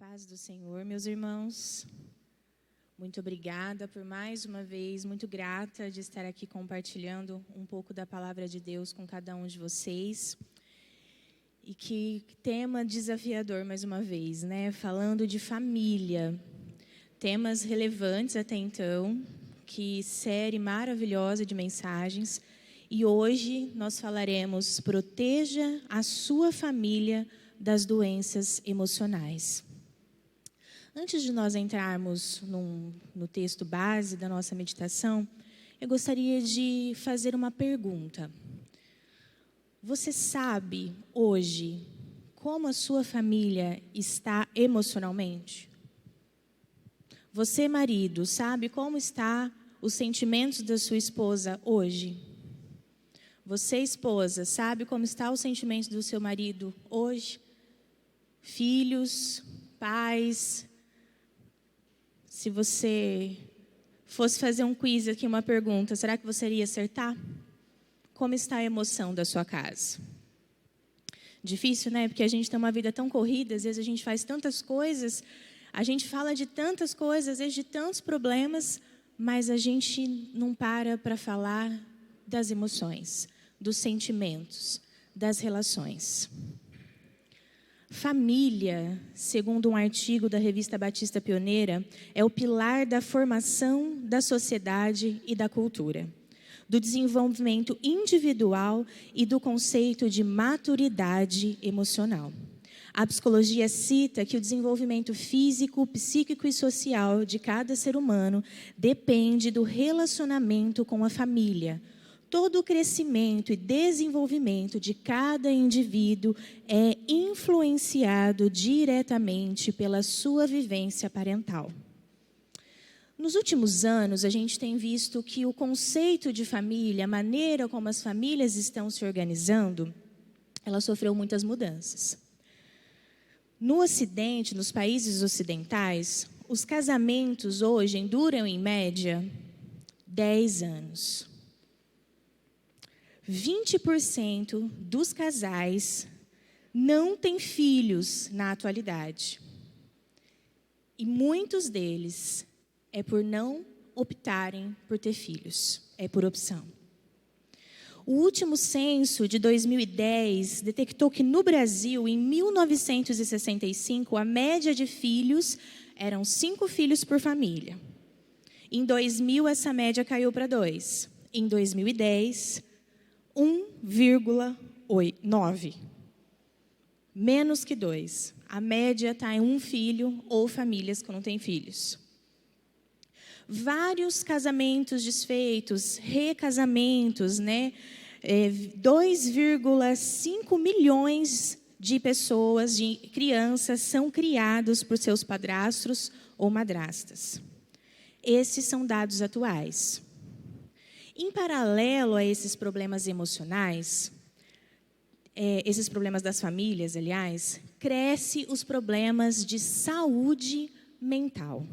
paz do Senhor, meus irmãos. Muito obrigada por mais uma vez, muito grata de estar aqui compartilhando um pouco da palavra de Deus com cada um de vocês. E que tema desafiador mais uma vez, né? Falando de família, temas relevantes até então, que série maravilhosa de mensagens. E hoje nós falaremos: proteja a sua família das doenças emocionais. Antes de nós entrarmos no texto base da nossa meditação, eu gostaria de fazer uma pergunta. Você sabe hoje como a sua família está emocionalmente? Você, marido, sabe como está os sentimentos da sua esposa hoje? Você, esposa, sabe como está os sentimentos do seu marido hoje? Filhos, pais. Se você fosse fazer um quiz aqui, uma pergunta, será que você iria acertar? Como está a emoção da sua casa? Difícil, né? Porque a gente tem uma vida tão corrida, às vezes a gente faz tantas coisas, a gente fala de tantas coisas, às vezes de tantos problemas, mas a gente não para falar das emoções, dos sentimentos, das relações. Família, segundo um artigo da Revista Batista Pioneira, é o pilar da formação da sociedade e da cultura, do desenvolvimento individual e do conceito de maturidade emocional. A psicologia cita que o desenvolvimento físico, psíquico e social de cada ser humano depende do relacionamento com a família. Todo o crescimento e desenvolvimento de cada indivíduo é influenciado diretamente pela sua vivência parental. Nos últimos anos, a gente tem visto que o conceito de família, a maneira como as famílias estão se organizando, ela sofreu muitas mudanças. No Ocidente, nos países ocidentais, os casamentos hoje duram, em média, 10 anos. 20% dos casais não têm filhos na atualidade. E muitos deles é por não optarem por ter filhos, é por opção. O último censo de 2010 detectou que no Brasil, em 1965, a média de filhos eram 5 filhos por família. Em 2000, essa média caiu para 2. Em 2010, 1,9. Menos que 2. A média está em 1 filho ou famílias que não têm filhos. Vários casamentos desfeitos, recasamentos, né? 2,5 milhões de pessoas, de crianças, são criados por seus padrastros ou madrastas. Esses são dados atuais. Em paralelo a esses problemas emocionais, esses problemas das famílias, aliás, crescem os problemas de saúde mental.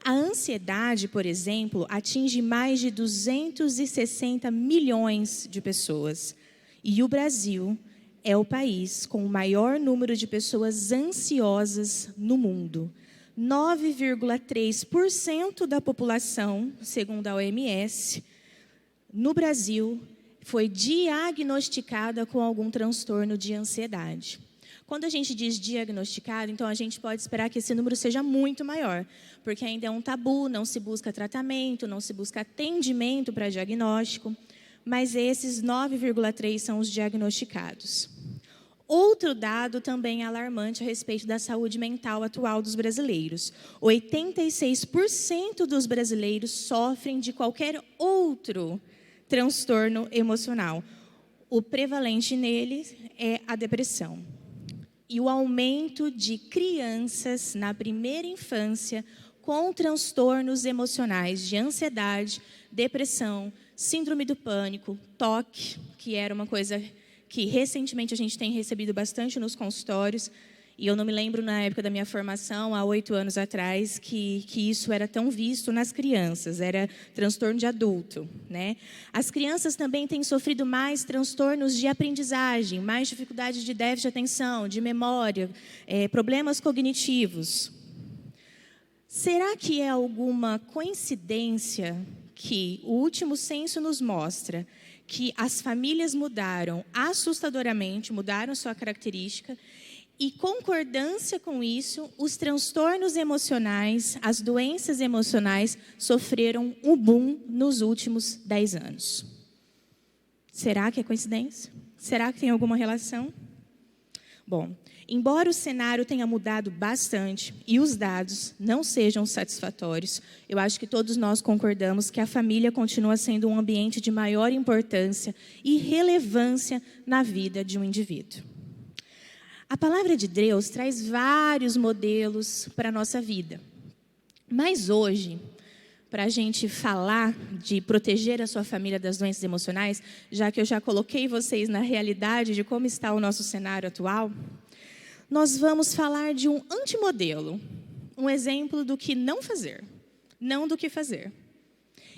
A ansiedade, por exemplo, atinge mais de 260 milhões de pessoas. E o Brasil é o país com o maior número de pessoas ansiosas no mundo. 9,3% da população, segundo a OMS, no Brasil, foi diagnosticada com algum transtorno de ansiedade. Quando a gente diz diagnosticado, então a gente pode esperar que esse número seja muito maior, porque ainda é um tabu, não se busca tratamento, não se busca atendimento para diagnóstico, mas esses 9,3 são os diagnosticados. Outro dado também alarmante a respeito da saúde mental atual dos brasileiros. 86% dos brasileiros sofrem de qualquer outro transtorno emocional. O prevalente nele é a depressão. E o aumento de crianças na primeira infância com transtornos emocionais de ansiedade, depressão, síndrome do pânico, TOC, que era uma coisa que recentemente a gente tem recebido bastante nos consultórios. E eu não me lembro, na época da minha formação, há 8 anos atrás, que isso era tão visto nas crianças, era transtorno de adulto, né? As crianças também têm sofrido mais transtornos de aprendizagem, mais dificuldade de déficit de atenção, de memória, problemas cognitivos. Será que é alguma coincidência que o último censo nos mostra que as famílias mudaram assustadoramente, mudaram sua característica, e concordância com isso, os transtornos emocionais, as doenças emocionais sofreram um boom nos últimos 10 anos? Será que é coincidência? Será que tem alguma relação? Bom, embora o cenário tenha mudado bastante e os dados não sejam satisfatórios, eu acho que todos nós concordamos que a família continua sendo um ambiente de maior importância e relevância na vida de um indivíduo. A palavra de Deus traz vários modelos para a nossa vida. Mas hoje, para a gente falar de proteger a sua família das doenças emocionais, já que eu já coloquei vocês na realidade de como está o nosso cenário atual, nós vamos falar de um antimodelo, um exemplo do que não fazer, não do que fazer.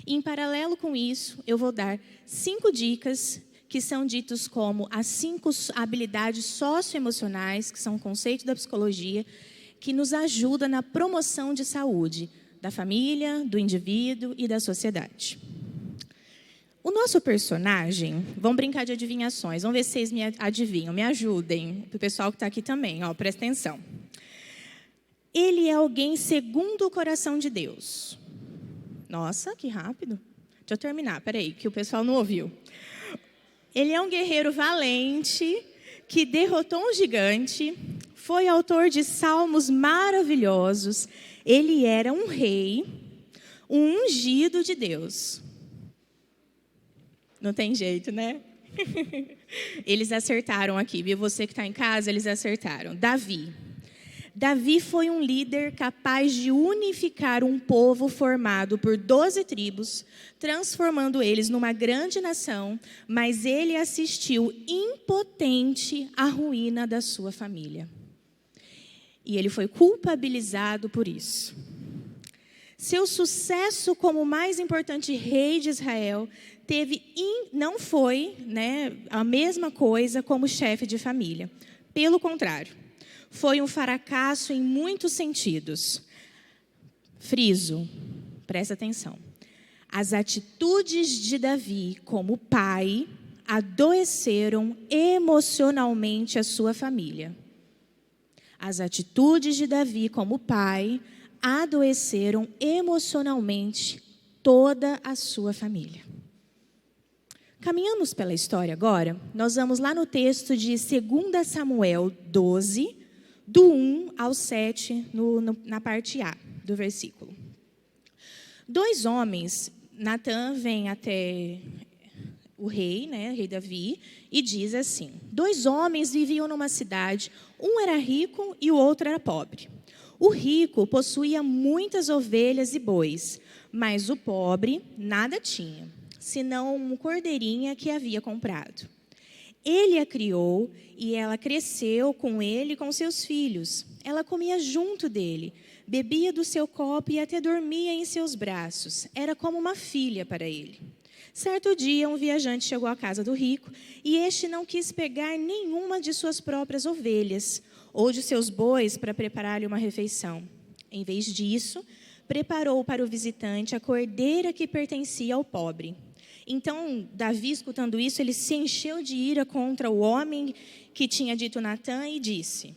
E, em paralelo com isso, eu vou dar 5 dicas que são ditos como as 5 habilidades socioemocionais, que são um conceito da psicologia, que nos ajuda na promoção de saúde da família, do indivíduo e da sociedade. O nosso personagem, vamos brincar de adivinhações, vamos ver se vocês me adivinham, me ajudem, o pessoal que está aqui também, ó, presta atenção. Ele é alguém segundo o coração de Deus. Nossa, que rápido. Deixa eu terminar, peraí, que o pessoal não ouviu. Ele é um guerreiro valente, que derrotou um gigante, foi autor de salmos maravilhosos. Ele era um rei, um ungido de Deus. Não tem jeito, né? Eles acertaram aqui, viu? Você que está em casa, eles acertaram. Davi. Davi foi um líder capaz de unificar um povo formado por 12 tribos, transformando eles numa grande nação, mas ele assistiu impotente à ruína da sua família. E ele foi culpabilizado por isso. Seu sucesso como o mais importante rei de Israel não foi, né, a mesma coisa como chefe de família. Pelo contrário, foi um fracasso em muitos sentidos. Friso, presta atenção. As atitudes de Davi como pai adoeceram emocionalmente a sua família. As atitudes de Davi como pai adoeceram emocionalmente toda a sua família. Caminhamos pela história agora, nós vamos lá no texto de 2 Samuel 12, do 1 ao 7, na parte A do versículo. 2 homens, Natã vem até o rei, né, rei Davi, e diz assim: 2 homens viviam numa cidade, um era rico e o outro era pobre. O rico possuía muitas ovelhas e bois, mas o pobre nada tinha, senão uma cordeirinha que havia comprado. Ele a criou e ela cresceu com ele e com seus filhos. Ela comia junto dele, bebia do seu copo e até dormia em seus braços. Era como uma filha para ele. Certo dia, um viajante chegou à casa do rico e este não quis pegar nenhuma de suas próprias ovelhas ou de seus bois para preparar-lhe uma refeição. Em vez disso, preparou para o visitante a cordeira que pertencia ao pobre. Então, Davi, escutando isso, ele se encheu de ira contra o homem que tinha dito Natã e disse: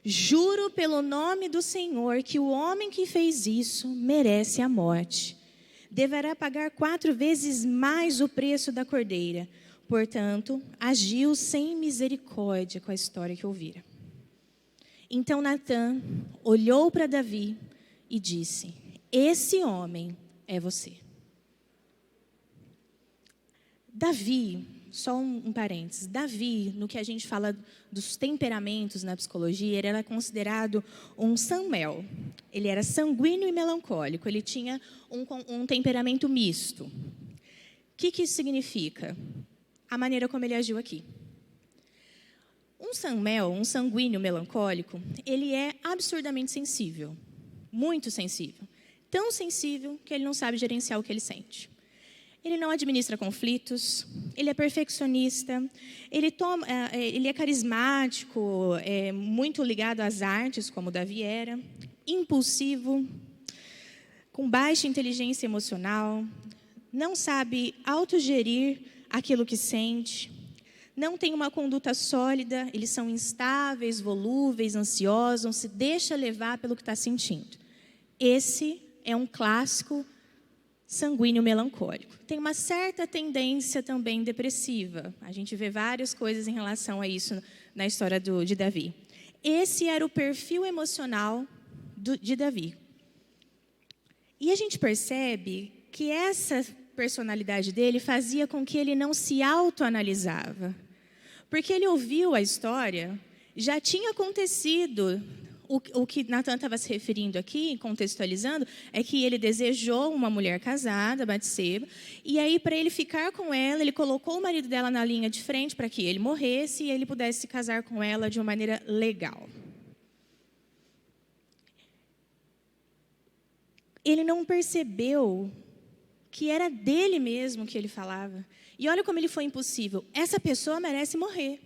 juro pelo nome do Senhor que o homem que fez isso merece a morte. Deverá pagar 4 vezes mais o preço da cordeira. Portanto, agiu sem misericórdia com a história que ouvira. Então Natã olhou para Davi e disse: esse homem é você. Davi, só um parênteses, Davi, no que a gente fala dos temperamentos na psicologia, ele era considerado um Samuel. Ele era sanguíneo e melancólico, ele tinha um temperamento misto. O que isso significa? A maneira como ele agiu aqui. Um sanguíneo melancólico, ele é absurdamente sensível, muito sensível. Tão sensível que ele não sabe gerenciar o que ele sente. Ele não administra conflitos, ele é perfeccionista, ele é carismático, muito ligado às artes, como Davi era, impulsivo, com baixa inteligência emocional, não sabe autogerir aquilo que sente, não tem uma conduta sólida, eles são instáveis, volúveis, ansiosos, não se deixa levar pelo que está sentindo. Esse é um clássico sanguíneo melancólico. Tem uma certa tendência também depressiva. A gente vê várias coisas em relação a isso na história de Davi. Esse era o perfil emocional de Davi. E a gente percebe que essa personalidade dele fazia com que ele não se autoanalisava. Porque ele ouviu a história, já tinha acontecido. O que Natan estava se referindo aqui, contextualizando, é que ele desejou uma mulher casada, Batseba, e aí, para ele ficar com ela, ele colocou o marido dela na linha de frente para que ele morresse e ele pudesse se casar com ela de uma maneira legal. Ele não percebeu que era dele mesmo que ele falava. E olha como ele foi impossível. Essa pessoa merece morrer.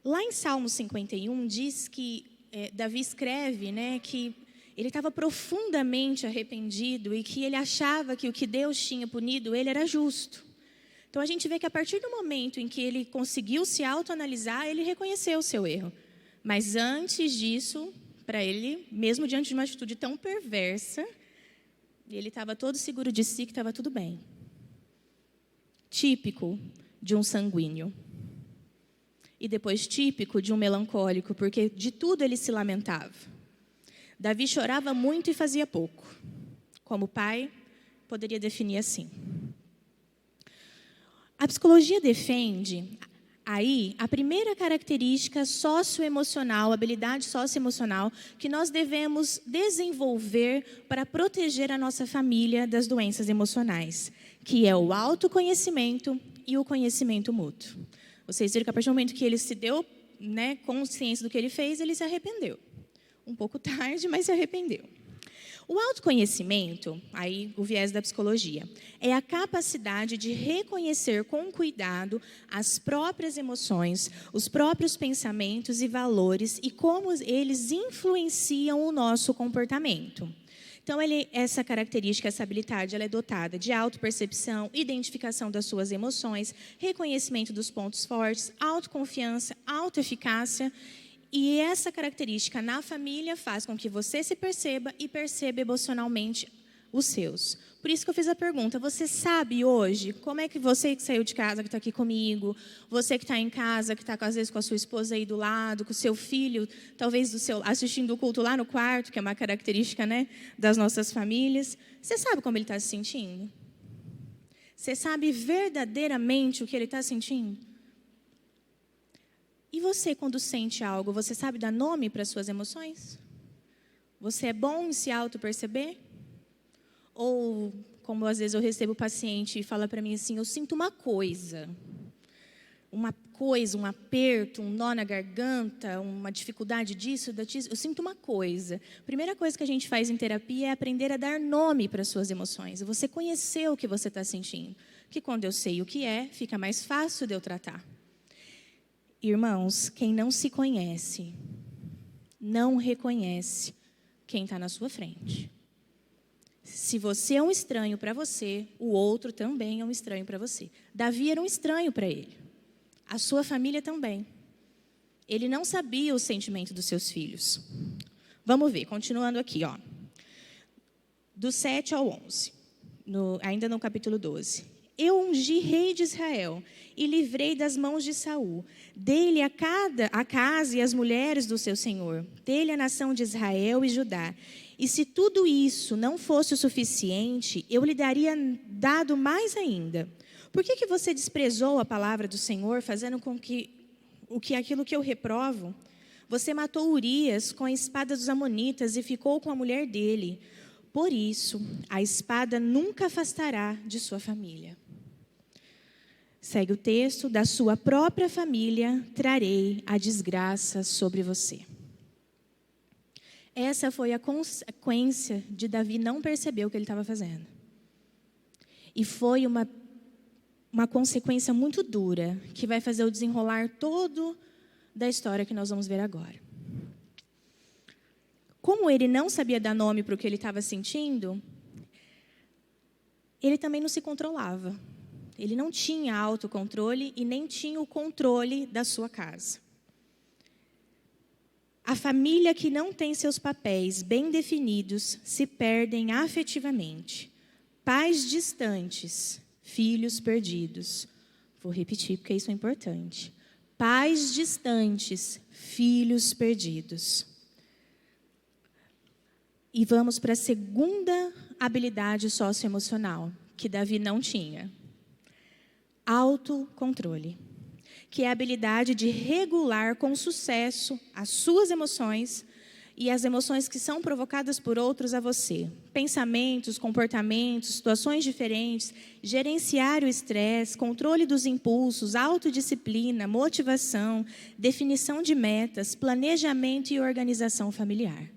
Lá em Salmo 51, diz que Davi escreve, que ele estava profundamente arrependido e que ele achava que o que Deus tinha punido ele era justo. Então a gente vê que a partir do momento em que ele conseguiu se autoanalisar, ele reconheceu o seu erro. Mas antes disso, para ele, mesmo diante de uma atitude tão perversa, ele estava todo seguro de si que estava tudo bem. Típico de um sanguíneo. E depois típico de um melancólico, porque de tudo ele se lamentava. Davi chorava muito e fazia pouco. Como pai, poderia definir assim. A psicologia defende aí a primeira característica socioemocional, habilidade socioemocional, que nós devemos desenvolver para proteger a nossa família das doenças emocionais, que é o autoconhecimento e o conhecimento mútuo. Vocês viram que a partir do momento que ele se deu consciência do que ele fez, ele se arrependeu. Um pouco tarde, mas se arrependeu. O autoconhecimento, aí o viés da psicologia, é a capacidade de reconhecer com cuidado as próprias emoções, os próprios pensamentos e valores e como eles influenciam o nosso comportamento. Então, essa característica, essa habilidade, ela é dotada de autopercepção, identificação das suas emoções, reconhecimento dos pontos fortes, autoconfiança, autoeficácia. E essa característica na família faz com que você se perceba e perceba emocionalmente os seus. Por isso que eu fiz a pergunta, você sabe hoje como é que você que saiu de casa, que está aqui comigo, você que está em casa, que está às vezes com a sua esposa aí do lado, com o seu filho, talvez assistindo o culto lá no quarto, que é uma característica das nossas famílias. Você sabe como ele está se sentindo? Você sabe verdadeiramente o que ele está sentindo? E você, quando sente algo, você sabe dar nome para as suas emoções? Você é bom em se auto-perceber? Ou, como às vezes eu recebo o paciente e fala para mim assim, eu sinto uma coisa, um aperto, um nó na garganta, uma dificuldade disso, eu sinto uma coisa. A primeira coisa que a gente faz em terapia é aprender a dar nome para as suas emoções. Você conhecer o que você está sentindo. Que quando eu sei o que é, fica mais fácil de eu tratar. Irmãos, quem não se conhece, não reconhece quem está na sua frente. Se você é um estranho para você, o outro também é um estranho para você. Davi era um estranho para ele. A sua família também. Ele não sabia o sentimento dos seus filhos. Vamos ver, continuando aqui, do 7 ao 11, ainda no capítulo 12. Eu ungi rei de Israel e livrei das mãos de Saul. Dei-lhe a casa e as mulheres do seu senhor. Dei-lhe a nação de Israel e Judá. E se tudo isso não fosse o suficiente, eu lhe daria dado mais ainda. Por que você desprezou a palavra do Senhor, fazendo com que aquilo que eu reprovo? Você matou Urias com a espada dos amonitas e ficou com a mulher dele. Por isso, a espada nunca afastará de sua família. Segue o texto: da sua própria família trarei a desgraça sobre você. Essa foi a consequência de Davi não perceber o que ele estava fazendo. E foi uma consequência muito dura, que vai fazer o desenrolar todo da história que nós vamos ver agora. Como ele não sabia dar nome para o que ele estava sentindo, ele também não se controlava. Ele não tinha autocontrole e nem tinha o controle da sua casa. A família que não tem seus papéis bem definidos se perdem afetivamente. Pais distantes, filhos perdidos. Vou repetir porque isso é importante. Pais distantes, filhos perdidos. E vamos para a segunda habilidade socioemocional, que Davi não tinha. Autocontrole, que é a habilidade de regular com sucesso as suas emoções e as emoções que são provocadas por outros a você. Pensamentos, comportamentos, situações diferentes, gerenciar o estresse, controle dos impulsos, autodisciplina, motivação, definição de metas, planejamento e organização familiar.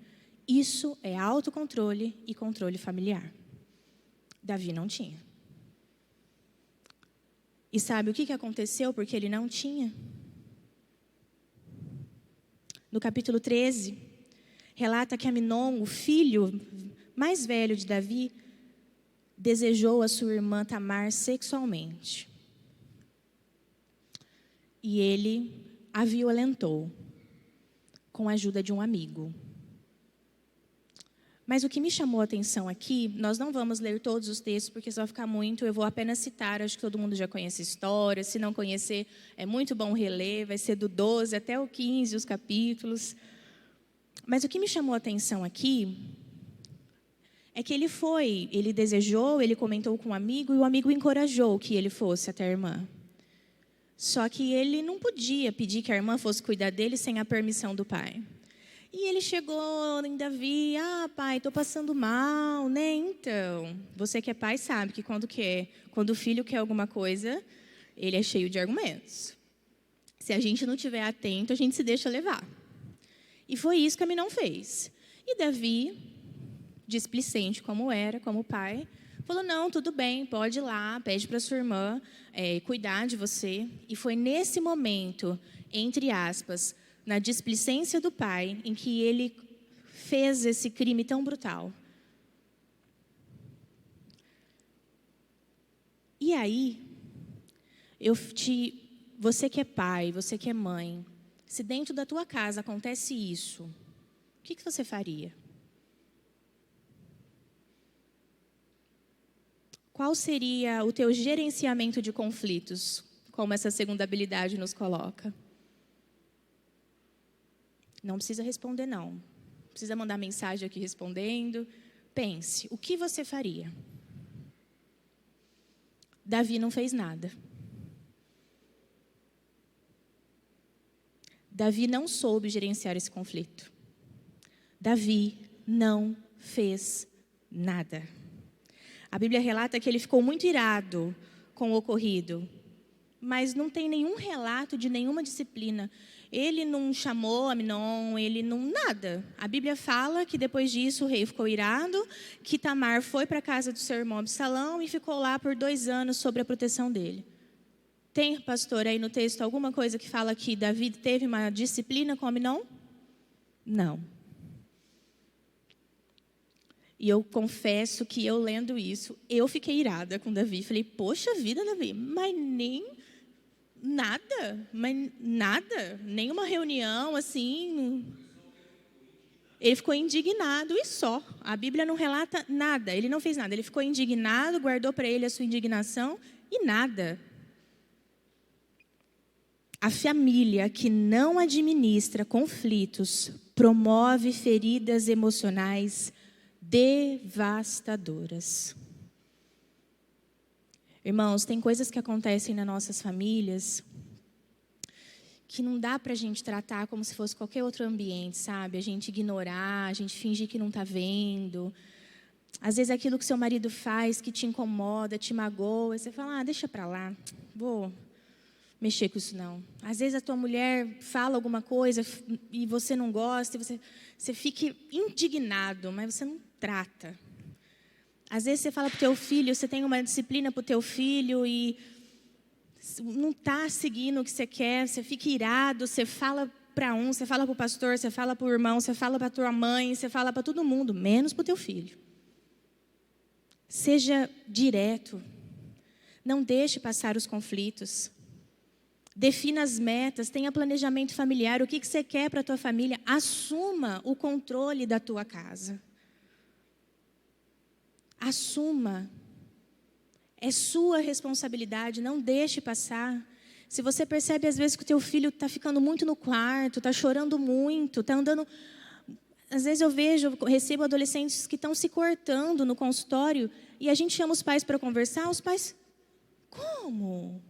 Isso é autocontrole e controle familiar. Davi não tinha. E sabe o que aconteceu porque ele não tinha? No capítulo 13, relata que Aminon, o filho mais velho de Davi, desejou a sua irmã Tamar sexualmente. E ele a violentou com a ajuda de um amigo. Mas o que me chamou a atenção aqui, nós não vamos ler todos os textos, porque só vai ficar muito, eu vou apenas citar, acho que todo mundo já conhece a história, se não conhecer, é muito bom reler, vai ser do 12 até o 15, os capítulos. Mas o que me chamou a atenção aqui, é que ele desejou, ele comentou com um amigo, e o amigo encorajou que ele fosse até a irmã. Só que ele não podia pedir que a irmã fosse cuidar dele sem a permissão do pai. E ele chegou em Davi: pai, estou passando mal, né? Então, você que é pai sabe que quando o filho quer alguma coisa, ele é cheio de argumentos. Se a gente não estiver atento, a gente se deixa levar. E foi isso que Aminon fez. E Davi, displicente como era, como pai, falou: não, tudo bem, pode ir lá, pede para sua irmã cuidar de você. E foi nesse momento, entre aspas, na displicência do pai, em que ele fez esse crime tão brutal. E aí, você que é pai, você que é mãe, se dentro da tua casa acontece isso, o que você faria? Qual seria o teu gerenciamento de conflitos, como essa segunda habilidade nos coloca? Não precisa responder, não. Não precisa mandar mensagem aqui respondendo. Pense, o que você faria? Davi não fez nada. Davi não soube gerenciar esse conflito. Davi não fez nada. A Bíblia relata que ele ficou muito irado com o ocorrido, mas não tem nenhum relato de nenhuma disciplina. Ele não chamou Aminon, ele não... nada. A Bíblia fala que depois disso o rei ficou irado, que Tamar foi para a casa do seu irmão Absalão e ficou lá por 2 anos sob a proteção dele. Tem, pastor, aí no texto alguma coisa que fala que Davi teve uma disciplina com Aminon? Não. E eu confesso que eu lendo isso, eu fiquei irada com Davi. Falei: poxa vida, Davi, mas nem... nada, nenhuma reunião assim. Ele ficou indignado e só. A Bíblia não relata nada, ele não fez nada. Ele ficou indignado, guardou para ele a sua indignação e nada. A família que não administra conflitos promove feridas emocionais devastadoras. Irmãos, tem coisas que acontecem nas nossas famílias que não dá para a gente tratar como se fosse qualquer outro ambiente, sabe? A gente ignorar, a gente fingir que não está vendo. Às vezes aquilo que seu marido faz, que te incomoda, te magoa, você fala, deixa para lá, vou mexer com isso não. Às vezes a tua mulher fala alguma coisa e você não gosta, e você fica indignado, mas você não trata. Às vezes você fala para o teu filho, você tem uma disciplina para o teu filho e não está seguindo o que você quer, você fica irado, você fala para um, você fala para o pastor, você fala para o irmão, você fala para a tua mãe, você fala para todo mundo, menos para o teu filho. Seja direto. Não deixe passar os conflitos. Defina as metas, tenha planejamento familiar. O que você quer para a tua família? Assuma o controle da tua casa. Assuma. É sua responsabilidade, não deixe passar. Se você percebe às vezes que o teu filho está ficando muito no quarto, está chorando muito, está andando... Às vezes eu recebo adolescentes que estão se cortando no consultório e a gente chama os pais para conversar, os pais, como?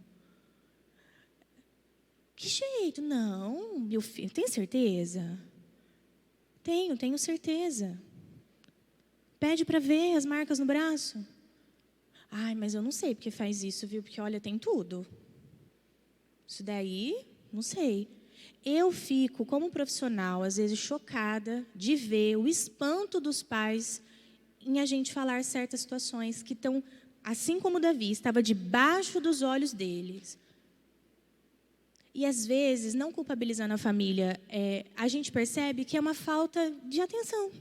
Que jeito? Não, meu filho, tem certeza? Tenho certeza. Pede para ver as marcas no braço. Ai, mas eu não sei porque faz isso, viu? Porque, olha, tem tudo. Isso daí, não sei. Eu fico, como profissional, às vezes chocada de ver o espanto dos pais em a gente falar certas situações que estão, assim como Davi, estava debaixo dos olhos deles. E, às vezes, não culpabilizando a família, a gente percebe que é uma falta de atenção.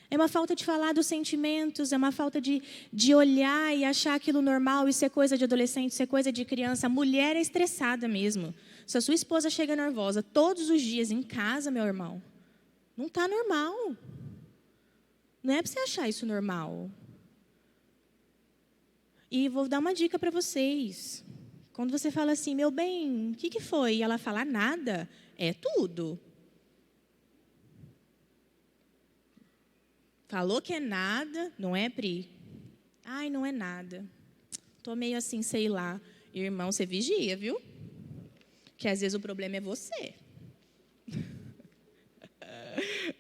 É uma falta de falar dos sentimentos, é uma falta de olhar e achar aquilo normal, isso é coisa de adolescente, isso é coisa de criança. A mulher é estressada mesmo. Se a sua esposa chega nervosa todos os dias em casa, meu irmão, não está normal. Não é para você achar isso normal. E vou dar uma dica para vocês. Quando você fala assim, meu bem, o que foi? E ela fala, nada, é tudo. Falou que é nada, não é, Pri? Ai, não é nada. Estou meio assim, sei lá. Irmão, você vigia, viu? Que às vezes o problema é você.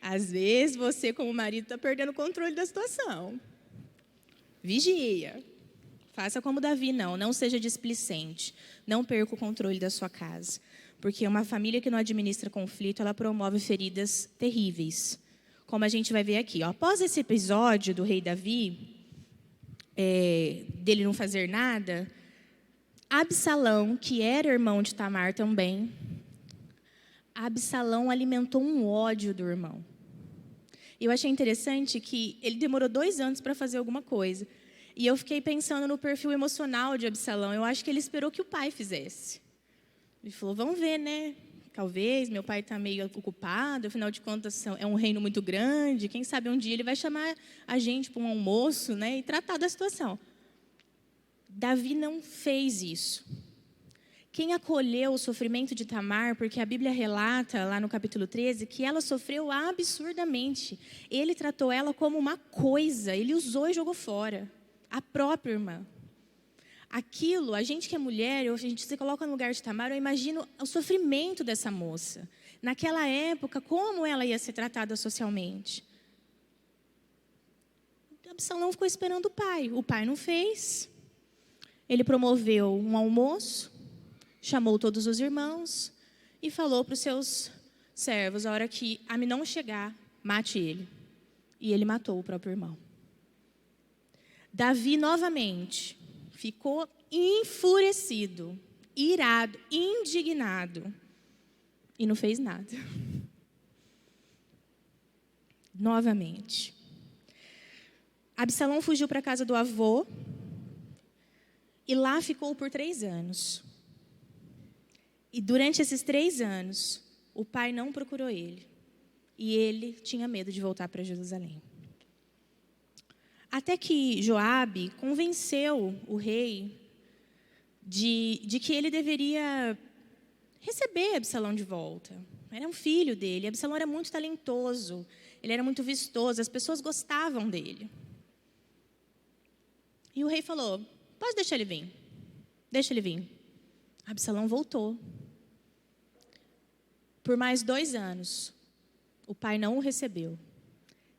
Às vezes você, como marido, está perdendo o controle da situação. Vigia. Faça como Davi, não seja displicente. Não perca o controle da sua casa. Porque uma família que não administra conflito, ela promove feridas terríveis. Como a gente vai ver aqui. Após esse episódio do rei Davi, dele não fazer nada, Absalão, que era irmão de Tamar também, Absalão alimentou um ódio do irmão. Eu achei interessante que ele demorou 2 anos para fazer alguma coisa. E eu fiquei pensando no perfil emocional de Absalão. Eu acho que ele esperou que o pai fizesse. Ele falou, vamos ver, né? Talvez, meu pai está meio ocupado, afinal de contas é um reino muito grande. Quem sabe um dia ele vai chamar a gente para um almoço, né? E tratar da situação. Davi não fez isso. Quem acolheu o sofrimento de Tamar, porque a Bíblia relata lá no capítulo 13, que ela sofreu absurdamente. Ele tratou ela como uma coisa, ele usou e jogou fora. A própria irmã. Aquilo, a gente que é mulher, a gente se coloca no lugar de Tamar, eu imagino o sofrimento dessa moça. Naquela época, como ela ia ser tratada socialmente? Absalão ficou esperando o pai não fez. Ele promoveu um almoço, chamou todos os irmãos e falou para os seus servos, a hora que Aminon chegar, mate ele. E ele matou o próprio irmão. Davi, novamente, ficou enfurecido, irado, indignado. E não fez nada. Novamente. Absalão fugiu para a casa do avô. E lá ficou por 3 anos. E durante esses 3 anos, o pai não procurou ele. E ele tinha medo de voltar para Jerusalém. Até que Joabe convenceu o rei de que ele deveria receber Absalão de volta. Era um filho dele. Absalão era muito talentoso. Ele era muito vistoso. As pessoas gostavam dele. E o rei falou, pode deixar ele vir. Deixa ele vir. Absalão voltou. Por mais 2 anos, o pai não o recebeu.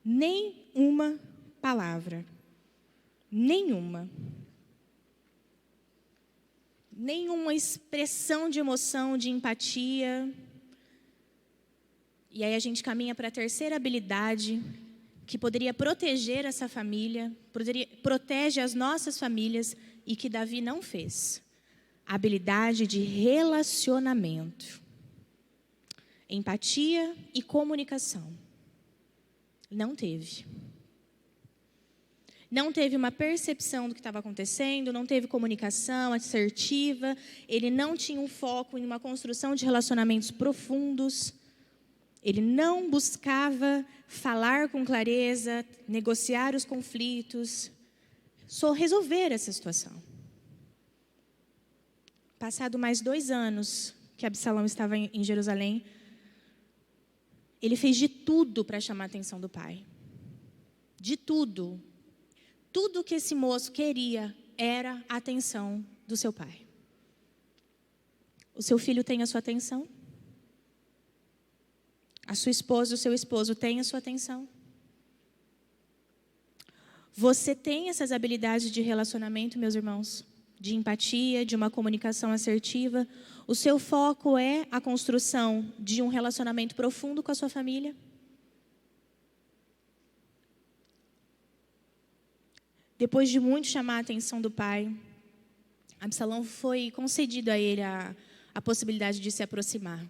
Nem uma palavra. Nenhuma. Nenhuma expressão de emoção, de empatia. E aí a gente caminha para a terceira habilidade que poderia proteger essa família, protege as nossas famílias e que Davi não fez. A habilidade de relacionamento, empatia e comunicação. Não teve. Não teve uma percepção do que estava acontecendo, não teve comunicação assertiva, ele não tinha um foco em uma construção de relacionamentos profundos, ele não buscava falar com clareza, negociar os conflitos, só resolver essa situação. Passado mais 2 anos que Absalão estava em Jerusalém, ele fez de tudo para chamar a atenção do pai. De tudo. Tudo que esse moço queria era a atenção do seu pai. O seu filho tem a sua atenção? A sua esposa, o seu esposo tem a sua atenção? Você tem essas habilidades de relacionamento, meus irmãos? De empatia, de uma comunicação assertiva? O seu foco é a construção de um relacionamento profundo com a sua família? Depois de muito chamar a atenção do pai, Absalão foi concedido a ele a possibilidade de se aproximar.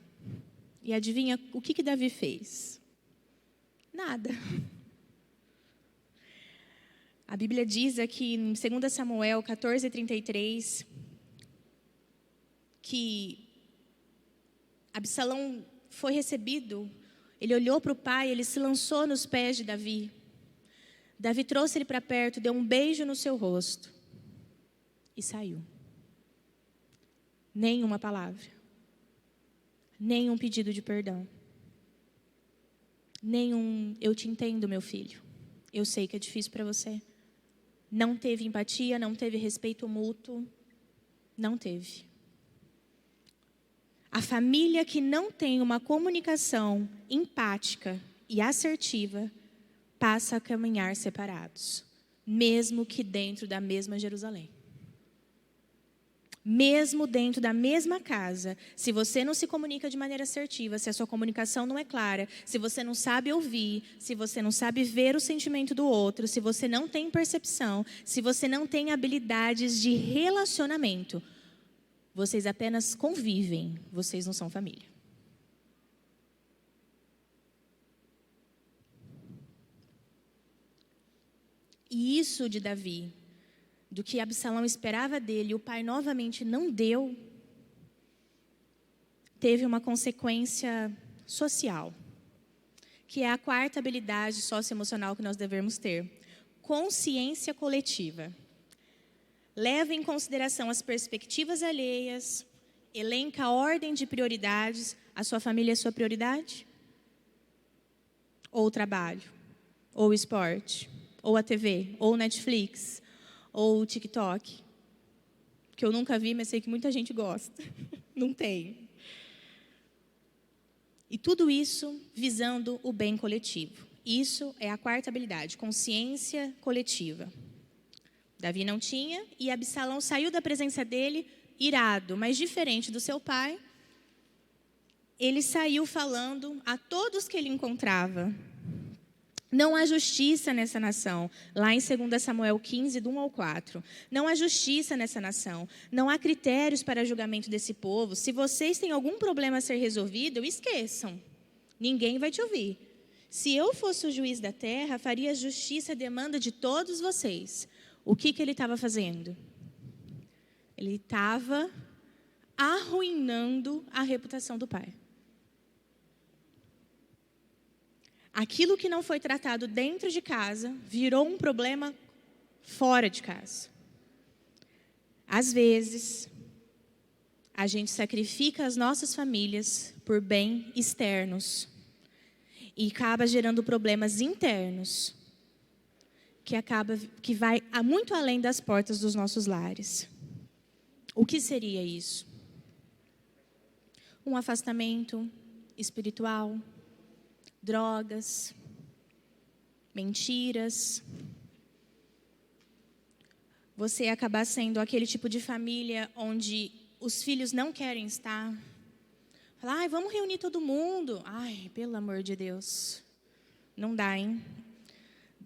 E adivinha o que Davi fez? Nada. A Bíblia diz aqui em 2 Samuel 14:33 que Absalão foi recebido, ele olhou para o pai, ele se lançou nos pés de Davi. Davi trouxe ele para perto, deu um beijo no seu rosto e saiu. Nenhuma palavra, nenhum pedido de perdão, nenhum eu te entendo, meu filho, eu sei que é difícil para você. Não teve empatia, não teve respeito mútuo, não teve. A família que não tem uma comunicação empática e assertiva passa a caminhar separados, mesmo que dentro da mesma Jerusalém. Mesmo dentro da mesma casa, se você não se comunica de maneira assertiva, se a sua comunicação não é clara, se você não sabe ouvir, se você não sabe ver o sentimento do outro, se você não tem percepção, se você não tem habilidades de relacionamento, vocês apenas convivem, vocês não são família. E isso de Davi, do que Absalão esperava dele, o pai novamente não deu, teve uma consequência social, que é a quarta habilidade socioemocional que nós devemos ter: consciência coletiva. Leva em consideração as perspectivas alheias, elenca a ordem de prioridades. A sua família é sua prioridade? Ou o trabalho? Ou o esporte? Ou a TV? Ou o Netflix? Ou o TikTok? Que eu nunca vi, mas sei que muita gente gosta. Não tem. E tudo isso visando o bem coletivo. Isso é a quarta habilidade, consciência coletiva. Davi não tinha, e Absalão saiu da presença dele irado, mas diferente do seu pai, ele saiu falando a todos que ele encontrava: não há justiça nessa nação. Lá em 2 Samuel 15, do 1 ao 4. Não há justiça nessa nação. Não há critérios para julgamento desse povo. Se vocês têm algum problema a ser resolvido, esqueçam. Ninguém vai te ouvir. Se eu fosse o juiz da terra, faria justiça à demanda de todos vocês. O que ele estava fazendo? Ele estava arruinando a reputação do pai. Aquilo que não foi tratado dentro de casa virou um problema fora de casa. Às vezes, a gente sacrifica as nossas famílias por bens externos e acaba gerando problemas internos que vai muito além das portas dos nossos lares. O que seria isso? Um afastamento espiritual, drogas, mentiras, você acabar sendo aquele tipo de família onde os filhos não querem estar. Falar, ai, vamos reunir todo mundo. Ai, pelo amor de Deus. Não dá, hein?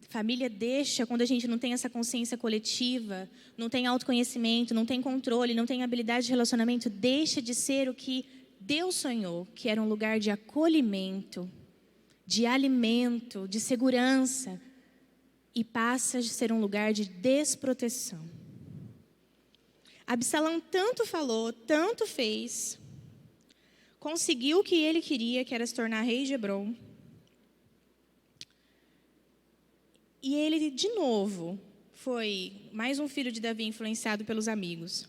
Família deixa, quando a gente não tem essa consciência coletiva, não tem autoconhecimento, não tem controle, não tem habilidade de relacionamento, deixa de ser o que Deus sonhou, que era um lugar de acolhimento, de alimento, de segurança, e passa a ser um lugar de desproteção. Absalão tanto falou, tanto fez, conseguiu o que ele queria, que era se tornar rei de Hebrom. E ele, de novo, foi mais um filho de Davi influenciado pelos amigos.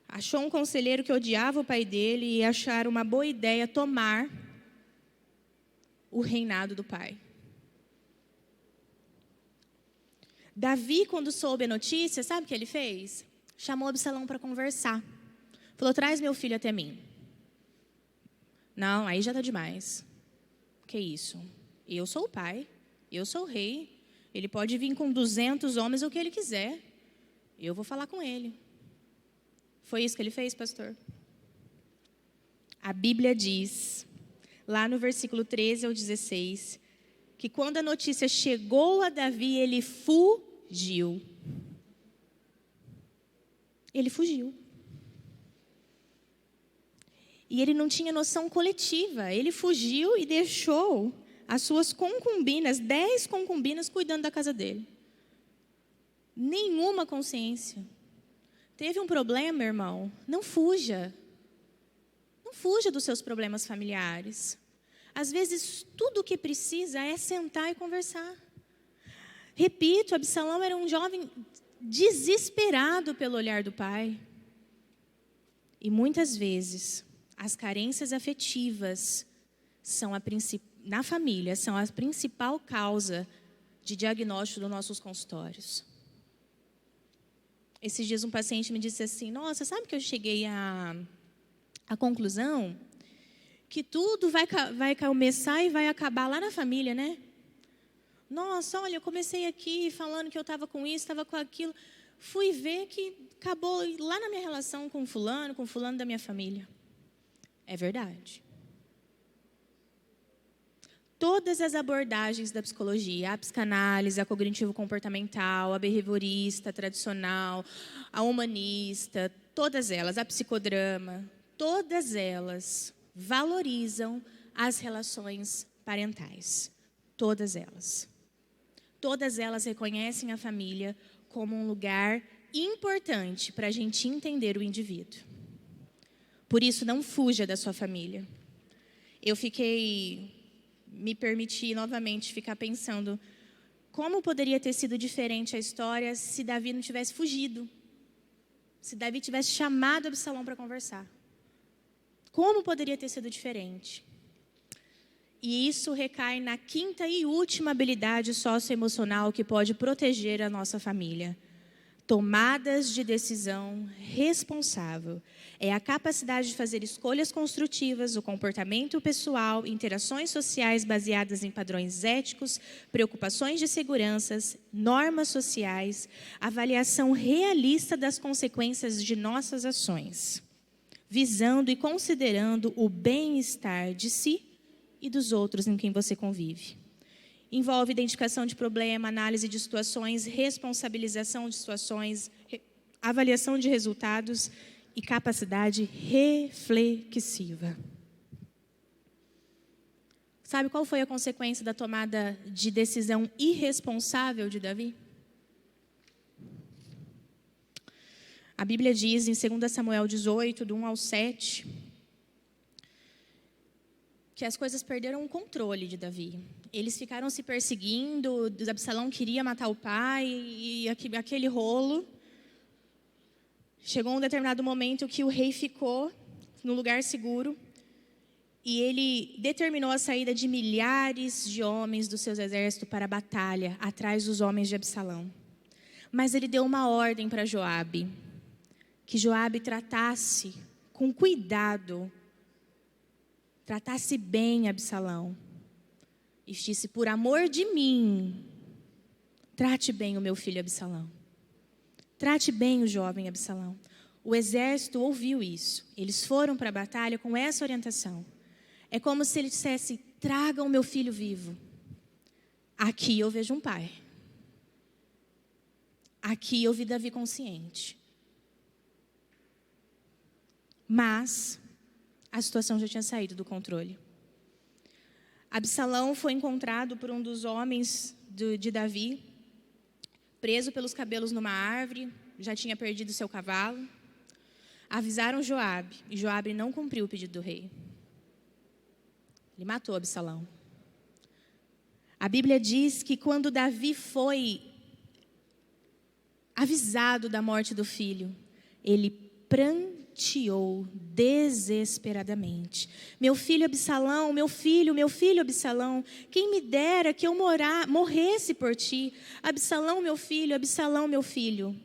Achou um conselheiro que odiava o pai dele e acharam uma boa ideia tomar o reinado do pai. Davi, quando soube a notícia, sabe o que ele fez? Chamou Absalão para conversar. Falou, traz meu filho até mim. Não, aí já está demais. Que isso? Eu sou o pai, eu sou o rei. Ele pode vir com 200 homens, o que ele quiser. Eu vou falar com ele. Foi isso que ele fez, pastor? A Bíblia diz, lá no versículo 13 ao 16, que quando a notícia chegou a Davi, ele fugiu. Ele fugiu. E ele não tinha noção coletiva. Ele fugiu e deixou as suas concubinas, 10 concubinas, cuidando da casa dele. Nenhuma consciência. Teve um problema, irmão? Não fuja. Não fuja dos seus problemas familiares. Às vezes, tudo o que precisa é sentar e conversar. Repito, Absalão era um jovem desesperado pelo olhar do pai. E muitas vezes, as carências afetivas na família são a principal causa de diagnóstico dos nossos consultórios. Esses dias um paciente me disse assim, nossa, sabe que eu cheguei à conclusão que tudo vai começar e vai acabar lá na família, né? Nossa, olha, eu comecei aqui falando que eu estava com isso, estava com aquilo. Fui ver que acabou lá na minha relação com fulano da minha família. É verdade. Todas as abordagens da psicologia, a psicanálise, a cognitivo-comportamental, a behaviorista, a tradicional, a humanista, todas elas, a psicodrama, todas elas valorizam as relações parentais. Todas elas. Todas elas reconhecem a família como um lugar importante para a gente entender o indivíduo. Por isso, não fuja da sua família. Me permiti novamente ficar pensando como poderia ter sido diferente a história se Davi não tivesse fugido, se Davi tivesse chamado Absalão para conversar. Como poderia ter sido diferente? E isso recai na quinta e última habilidade socioemocional que pode proteger a nossa família. Tomadas de decisão responsável. É a capacidade de fazer escolhas construtivas, o comportamento pessoal, interações sociais baseadas em padrões éticos, preocupações de segurança, normas sociais, avaliação realista das consequências de nossas ações, visando e considerando o bem-estar de si e dos outros em quem você convive. Envolve identificação de problema, análise de situações, responsabilização de situações, avaliação de resultados e capacidade reflexiva. Sabe qual foi a consequência da tomada de decisão irresponsável de Davi? A Bíblia diz em 2 Samuel 18, do 1 ao 7, que as coisas perderam o controle de Davi. Eles ficaram se perseguindo, Absalão queria matar o pai, e aquele rolo. Chegou um determinado momento que o rei ficou no lugar seguro, e ele determinou a saída de milhares de homens dos seus exércitos para a batalha, atrás dos homens de Absalão. Mas ele deu uma ordem para Joabe, que Joabe tratasse com cuidado, tratasse bem Absalão. E disse, por amor de mim, trate bem o meu filho Absalão. Trate bem o jovem Absalão. O exército ouviu isso. Eles foram para a batalha com essa orientação. É como se ele dissesse: tragam meu filho vivo. Aqui eu vejo um pai. Aqui eu vi Davi consciente. Mas a situação já tinha saído do controle. Absalão foi encontrado por um dos homens de Davi, preso pelos cabelos numa árvore, já tinha perdido seu cavalo. Avisaram Joabe, e Joabe não cumpriu o pedido do rei. Ele matou Absalão. A Bíblia diz que quando Davi foi avisado da morte do filho, ele pranteou desesperadamente. Meu filho Absalão, meu filho Absalão, quem me dera que eu morresse por ti. Absalão, meu filho, Absalão, meu filho.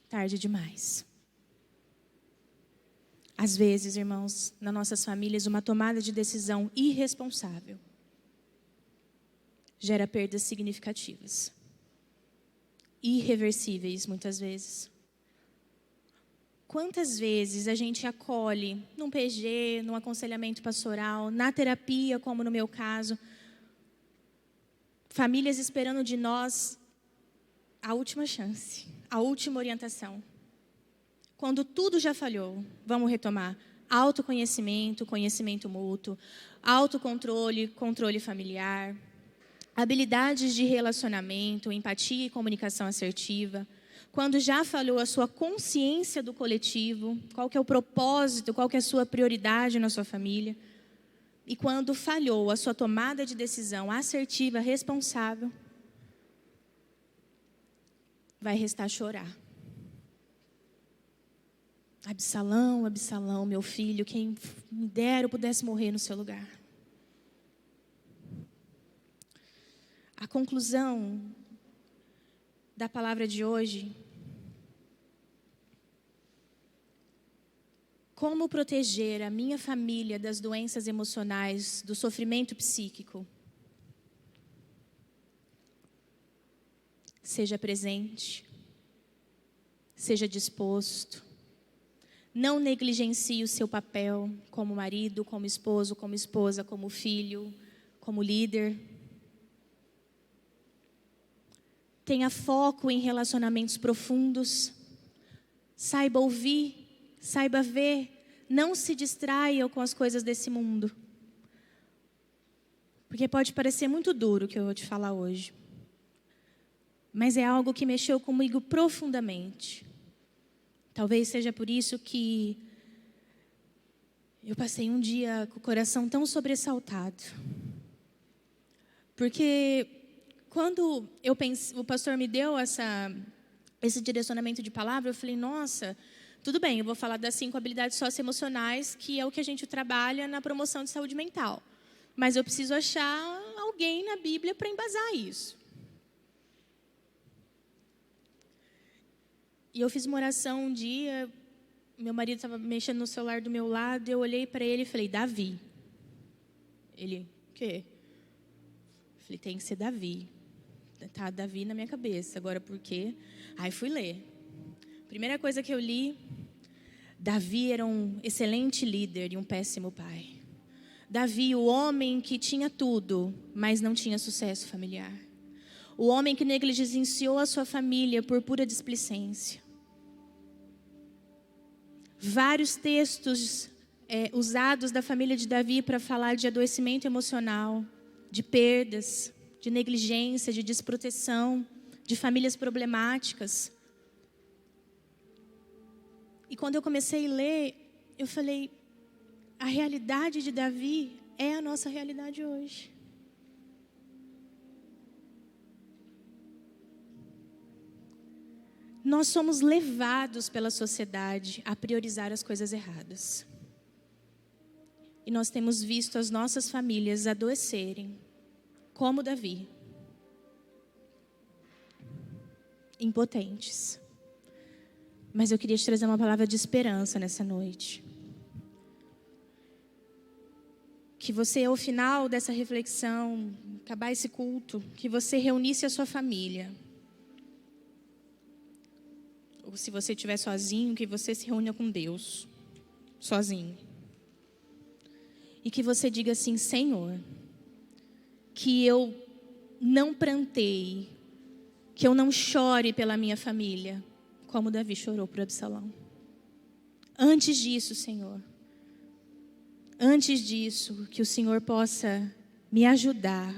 Tarde demais. Às vezes, irmãos, nas nossas famílias, uma tomada de decisão irresponsável gera perdas significativas, irreversíveis muitas vezes. Quantas vezes a gente acolhe num PG, num aconselhamento pastoral, na terapia, como no meu caso, famílias esperando de nós a última chance, a última orientação. Quando tudo já falhou, vamos retomar. Autoconhecimento, conhecimento mútuo, autocontrole, controle familiar, habilidades de relacionamento, empatia e comunicação assertiva. Quando já falhou a sua consciência do coletivo, qual que é o propósito, qual que é a sua prioridade na sua família. E quando falhou a sua tomada de decisão assertiva, responsável, vai restar chorar. Absalão, Absalão, meu filho, quem me dera eu pudesse morrer no seu lugar. A conclusão da palavra de hoje: como proteger a minha família das doenças emocionais, do sofrimento psíquico? Seja presente, seja disposto. Não negligencie o seu papel como marido, como esposo, como esposa, como filho, como líder. Tenha foco em relacionamentos profundos. Saiba ouvir, saiba ver. Não se distraia com as coisas desse mundo. Porque pode parecer muito duro o que eu vou te falar hoje. Mas é algo que mexeu comigo profundamente. Talvez seja por isso que eu passei um dia com o coração tão sobressaltado. Porque quando o pastor me deu esse direcionamento de palavra, eu falei: nossa, tudo bem, eu vou falar das 5 habilidades socioemocionais, que é o que a gente trabalha na promoção de saúde mental. Mas eu preciso achar alguém na Bíblia para embasar isso. E eu fiz uma oração um dia, meu marido estava mexendo no celular do meu lado, eu olhei para ele e falei: Davi. Ele: o quê? Eu falei: tem que ser Davi. Tá Davi na minha cabeça, agora por quê? Aí fui ler. Primeira coisa que eu li: Davi era um excelente líder e um péssimo pai. Davi, o homem que tinha tudo, mas não tinha sucesso familiar. O homem que negligenciou a sua família por pura displicência. Vários textos usados da família de Davi para falar de adoecimento emocional, de perdas, de negligência, de desproteção, de famílias problemáticas. E quando eu comecei a ler, eu falei: a realidade de Davi é a nossa realidade hoje. Nós somos levados pela sociedade a priorizar as coisas erradas. E nós temos visto as nossas famílias adoecerem, como Davi, impotentes. Mas eu queria te trazer uma palavra de esperança nessa noite. Que você, ao final dessa reflexão, acabar esse culto, que você reunisse a sua família. ou se você estiver sozinho, que você se reúna com Deus, sozinho. E que você diga assim: Senhor, que eu não pranteie, que eu não chore pela minha família, como Davi chorou por Absalão. Antes disso, Senhor, antes disso, que o Senhor possa me ajudar,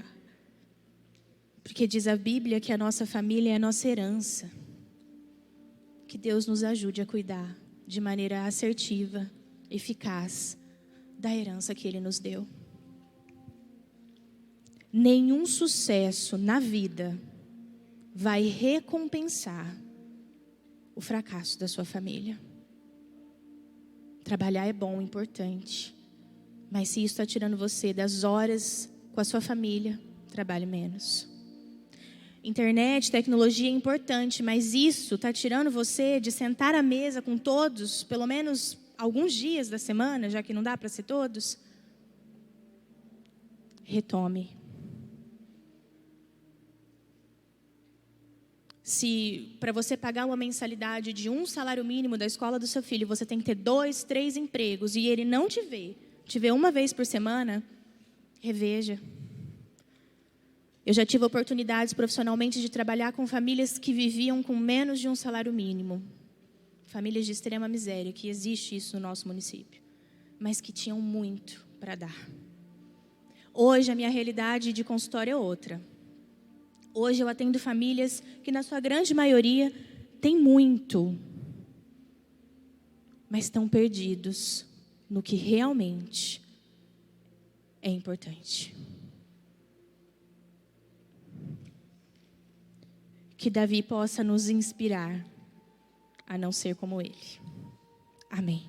porque diz a Bíblia que a nossa família é a nossa herança. Que Deus nos ajude a cuidar de maneira assertiva, eficaz, da herança que Ele nos deu. Nenhum sucesso na vida vai recompensar o fracasso da sua família. Trabalhar é bom, importante. Mas se isso está tirando você das horas com a sua família, trabalhe menos. Internet, tecnologia é importante, mas isso está tirando você de sentar à mesa com todos, pelo menos alguns dias da semana, já que não dá para ser todos. Retome. Se para você pagar uma mensalidade de 1 salário mínimo da escola do seu filho, você tem que ter 2, 3 empregos e ele não te vê uma vez por semana, reveja. Eu já tive oportunidades profissionalmente de trabalhar com famílias que viviam com menos de 1 salário mínimo. Famílias de extrema miséria, que existe isso no nosso município. Mas que tinham muito para dar. Hoje a minha realidade de consultório é outra. Hoje eu atendo famílias que na sua grande maioria têm muito, mas estão perdidos no que realmente é importante. Que Davi possa nos inspirar a não ser como ele. Amém.